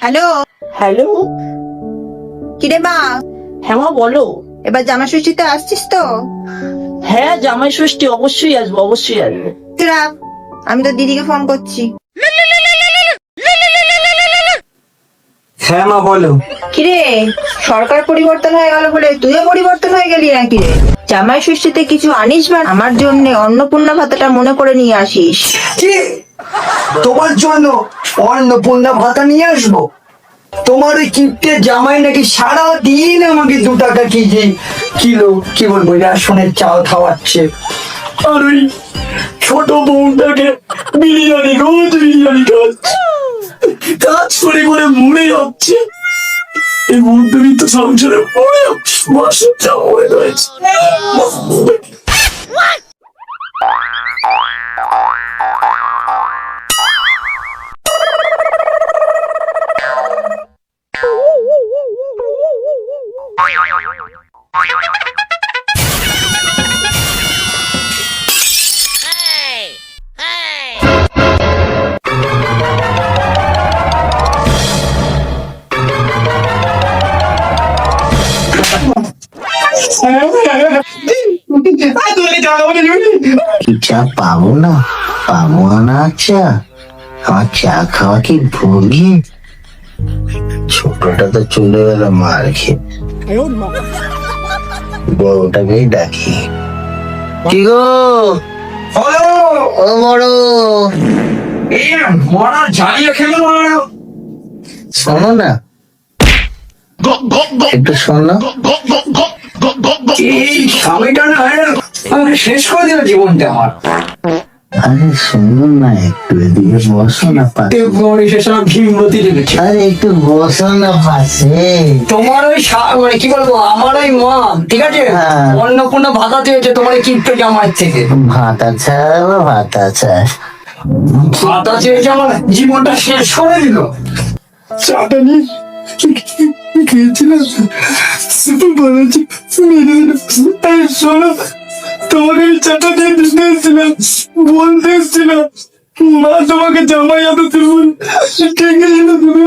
Hello. Hello. কিরে মা, হ্যাঁ মা বলো। এবার জামা ষষ্ঠীতে আসছিস তো? হ্যাঁ জামাই ষষ্ঠী অবশ্যই আসবো, অবশ্যই আসবো। রাখ, আমি তো দিদিকে ফোন করছি। হ্যাঁ মা বলো। কিরে, সরকার পরিবর্তন হয়ে গেল বলে তুইও পরিবর্তন হয়ে গেলি নাকি রে? জামাই ষষ্ঠীতে কিছু আনিস বা আমার জন্য অন্নপূর্ণা ভাতাটা মনে করে নিয়ে আসিস। কি তোমার জন্য অন্নপূর্ণা ভাতা নিয়ে আসবো? তোমার ওই কিপ্টে জামাই নাকি সারা দিন আমাকে 2 টাকা কেজি কিলো কি বলবো রেশনের চাল খাওয়াচ্ছে, আর ওই ছোট বউটাকে বিরিয়ানি, রোজ বিরিয়ানি খাওয়াচ্ছে, কাজ করে করে মরে যাচ্ছে। এই মধ্যবিত্ত সংসারে মরে যাচ্ছে, মাসের যা হয়ে রয়েছে। চা পাবো না, পাবো না চা। আমার চা খাওয়া কি ভুগি? ছোটটা তো চলে গেল মার খেয়ে, বড়টাকেই ডাকি। কি গো ও বড়, মরা জ্বালিয়ে খেলো মারা। শোনো না, একটু শোনো। এই স্বামীটা না আমার শেষ করে দিল জীবনটা আমার। আরে শোনো না, একটু এদিকে বসো না পাশে। সেসব ভীমরতি লেগেছে। আরে একটু বসো না পাশে। তোমার ওই মানে কি বলবো, আমার ওই মা ঠিক আছে হ্যাঁ। অন্নপূর্ণা ভাতা চেয়েছে তোমার এই কিপ্টে জামাইয়ের থেকে। ভাতা ছাড়া ভাতা ছাড়। ভাতা চেয়েছে, আমার জীবনটা শেষ করে দিল। চাটা নিয়ে খেয়েছিলাম, সুপার ভালো ছিল। শোনো, তোমাকে এই চাটা দিয়ে দিতে এসেছিলাম, বলতে এসেছিলাম মা তোমাকে জামাই এত দেবো, ঠিক আছে তুমি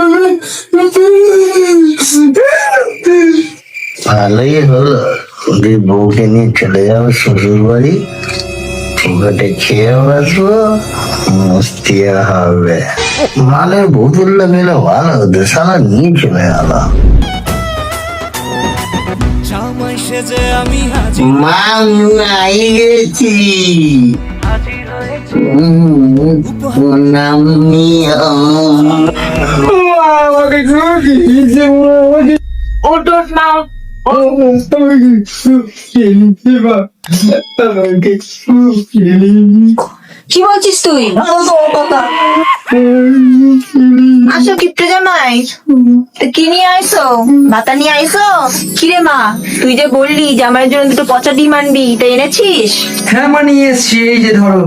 ভালোই হলো, ওদের বউকে নিয়ে চলে যাবো শ্বশুর বাড়ি, ফুকটে খেয়ে বসবো, মস্তি হবে। মালের বোতলটা পেলে ভালো হতো, সালা নিয়ে চলে গেল। মা নাই গেছি, নাম নিয়ে আমাকে খেয়েছে, আমাকে ওটা না আমাকে খেয়েছে বা আমাকে খেয়ে কি বলছিস তুই? আসো কিপ্টে জামাই, তা কি নিয়ে আইসো? ভাতা নিয়ে আইসো? কিরে মা, তুই যে বললি জামাইয়ের জন্য 2টো পচা ডিম আনবি, তা এনেছিস? হ্যাঁ মানে এসছি, এই যে ধরো।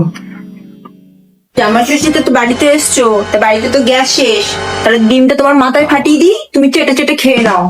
জামাই ষষ্ঠীতে তো বাড়িতে এসছো, তা বাড়িতে তো গ্যাস শেষ, তাহলে ডিমটা তোমার মাথায় ফাটিয়ে দিই, তুমি চেটে চেটে খেয়ে নাও।